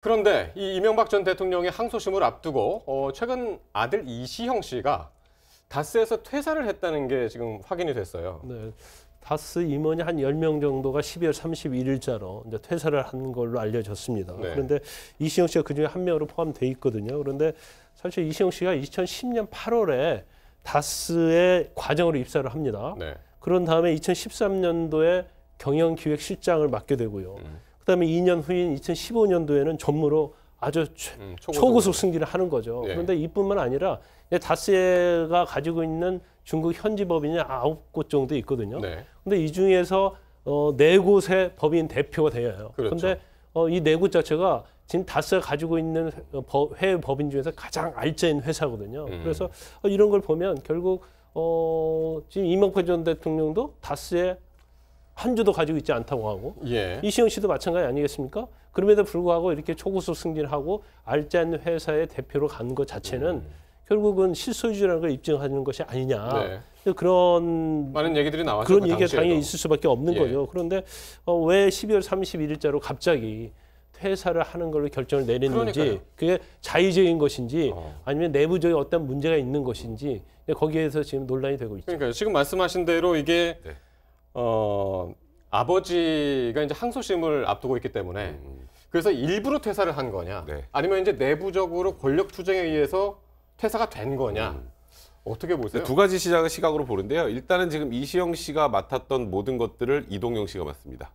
그런데 이 이명박 전 대통령의 항소심을 앞두고 최근 아들 이시영 씨가 다스에서 퇴사를 했다는 게 지금 확인이 됐어요. 네, 다스 임원이 한 10명 정도가 12월 31일자로 이제 퇴사를 한 걸로 알려졌습니다. 네. 그런데 이시영 씨가 그중에 한 명으로 포함되어 있거든요. 그런데 사실 이시영 씨가 2010년 8월에 다스의 과정으로 입사를 합니다. 네. 그런 다음에 2013년도에 경영기획실장을 맡게 되고요. 그다음에 2년 후인 2015년도에는 전무로 아주 초고속 승진을 하는 거죠. 네. 그런데 이뿐만 아니라 다스가 가지고 있는 중국 현지 법인이 9곳 정도 있거든요. 네. 근데 이 중에서 4곳의 법인 대표가 되어요. 그렇죠. 그런데 이 4곳 자체가 지금 다스가 가지고 있는 해외 법인 중에서 가장 알짜인 회사거든요. 그래서 이런 걸 보면 결국 지금 이명박 전 대통령도 다스에 한 주도 가지고 있지 않다고 하고 예. 이시영 씨도 마찬가지 아니겠습니까? 그럼에도 불구하고 이렇게 초고속 승진하고 알짜인 회사의 대표로 가는 것 자체는 결국은 실소유주라는 걸 입증하는 것이 아니냐. 네. 그런 많은 얘기들이 나왔죠. 그런 그 얘기가 당시에도. 당연히 있을 수밖에 없는 예. 거죠. 그런데 왜 12월 31일자로 갑자기 퇴사를 하는 걸로 결정을 내렸는지 그러니까요. 그게 자의적인 것인지 아니면 내부적인 어떤 문제가 있는 것인지 거기에서 지금 논란이 되고 있죠. 그러니까 지금 말씀하신 대로 이게 네. 아버지가 이제 항소심을 앞두고 있기 때문에 그래서 일부러 퇴사를 한 거냐, 네. 아니면 이제 내부적으로 권력 투쟁에 의해서 퇴사가 된 거냐, 어떻게 보세요? 두 가지 시각으로 보는데요. 일단은 지금 이시영 씨가 맡았던 모든 것들을 이동영 씨가 맡습니다.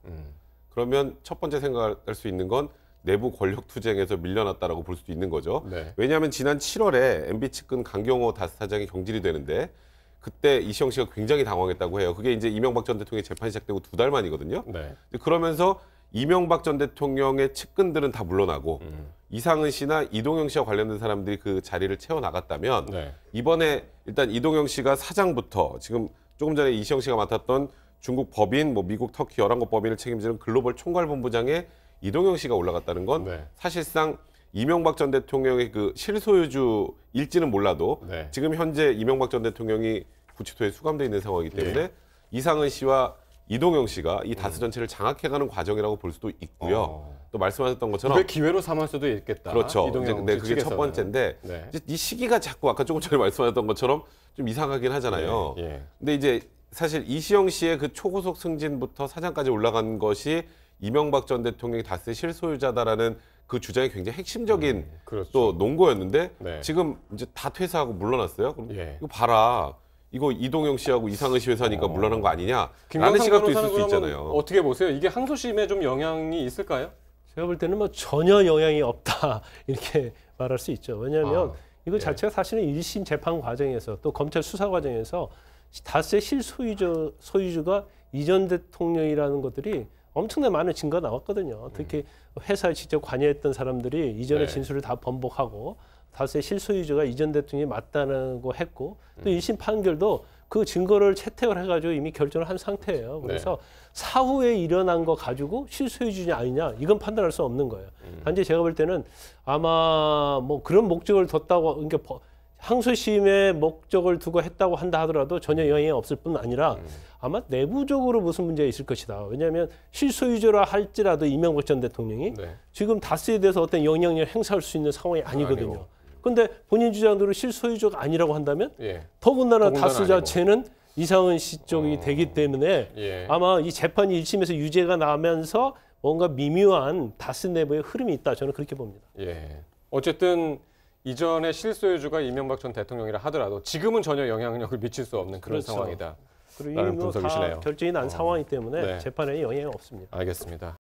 그러면 첫 번째 생각할 수 있는 건 내부 권력 투쟁에서 밀려났다라고 볼 수도 있는 거죠. 네. 왜냐하면 지난 7월에 MB 측근 강경호 다스 사장이 경질이 되는데 그때 이시영 씨가 굉장히 당황했다고 해요. 그게 이제 이명박 전 대통령의 재판이 시작되고 2달 만이거든요. 네. 그러면서 이명박 전 대통령의 측근들은 다 물러나고 이상은 씨나 이동영 씨와 관련된 사람들이 그 자리를 채워나갔다면 네. 이번에 일단 이동영 씨가 사장부터 지금 조금 전에 이시영 씨가 맡았던 중국 법인, 미국, 터키 11곳 법인을 책임지는 글로벌 총괄본부장에 이동영 씨가 올라갔다는 건 네. 사실상 이명박 전 대통령의 그 실소유주일지는 몰라도 네. 지금 현재 이명박 전 대통령이 구치소에 수감돼 있는 상황이기 때문에 이상은 씨와 이동영 씨가 이 다스 전체를 장악해가는 과정이라고 볼 수도 있고요. 또 말씀하셨던 것처럼 이걸 기회로 삼을 수도 있겠다. 그렇죠. 이동영 이제 씨 그게 첫 측에서는. 번째인데 네. 이제 이 시기가 자꾸 아까 조금 전에 말씀하셨던 것처럼 좀 이상하긴 하잖아요. 예, 예. 근데 이제 사실 이시영 씨의 그 초고속 승진부터 사장까지 올라간 것이 이명박 전 대통령이 다스의 실소유자다라는 그 주장이 굉장히 핵심적인 그렇죠. 또 논거였는데 네. 지금 이제 다 퇴사하고 물러났어요. 그럼 예. 이거 봐라. 이거 이동영 씨하고 이상은 씨 회사니까 물러난 거 아니냐라는 김광석 시각도 있을 변호사는 수 그러면 있잖아요. 어떻게 보세요? 이게 항소심에 좀 영향이 있을까요? 제가 볼 때는 전혀 영향이 없다 이렇게 말할 수 있죠. 왜냐하면 이거 예. 자체가 사실은 1심 재판 과정에서 또 검찰 수사 과정에서 다스의 실소유주가 이전 대통령이라는 것들이 엄청나게 많은 증거가 나왔거든요. 특히 회사에 직접 관여했던 사람들이 이전의 네. 진술을 다 번복하고 다스의 실소유주가 이전 대통령이 맞다는 거 했고 또 1심 판결도 그 증거를 채택을 해가지고 이미 결정을 한 상태예요. 그래서 사후에 일어난 거 가지고 실소유주냐 아니냐 이건 판단할 수 없는 거예요. 단지 제가 볼 때는 아마 그런 목적을 뒀다고 그러니까 항소심의 목적을 두고 했다고 한다 하더라도 전혀 영향이 없을 뿐 아니라 아마 내부적으로 무슨 문제가 있을 것이다. 왜냐하면 실소유주라 할지라도 이명박 전 대통령이 지금 다스에 대해서 어떤 영향력을 행사할 수 있는 상황이 아니거든요. 그런데 본인 주장대로 실소유주가 아니라고 한다면 더군다나 다스 아니고. 자체는 이상은 씨 쪽이 되기 때문에 아마 이 재판이 1심에서 유죄가 나면서 뭔가 미묘한 다스 내부의 흐름이 있다. 저는 그렇게 봅니다. 예. 어쨌든 이전에 실소유주가 이명박 전 대통령이라 하더라도 지금은 전혀 영향력을 미칠 수 없는 그런 그렇죠. 상황이다. 그리고 라는 이미 다 분석이시네요. 결정이 난 상황이기 때문에 네. 재판에 영향이 없습니다. 알겠습니다.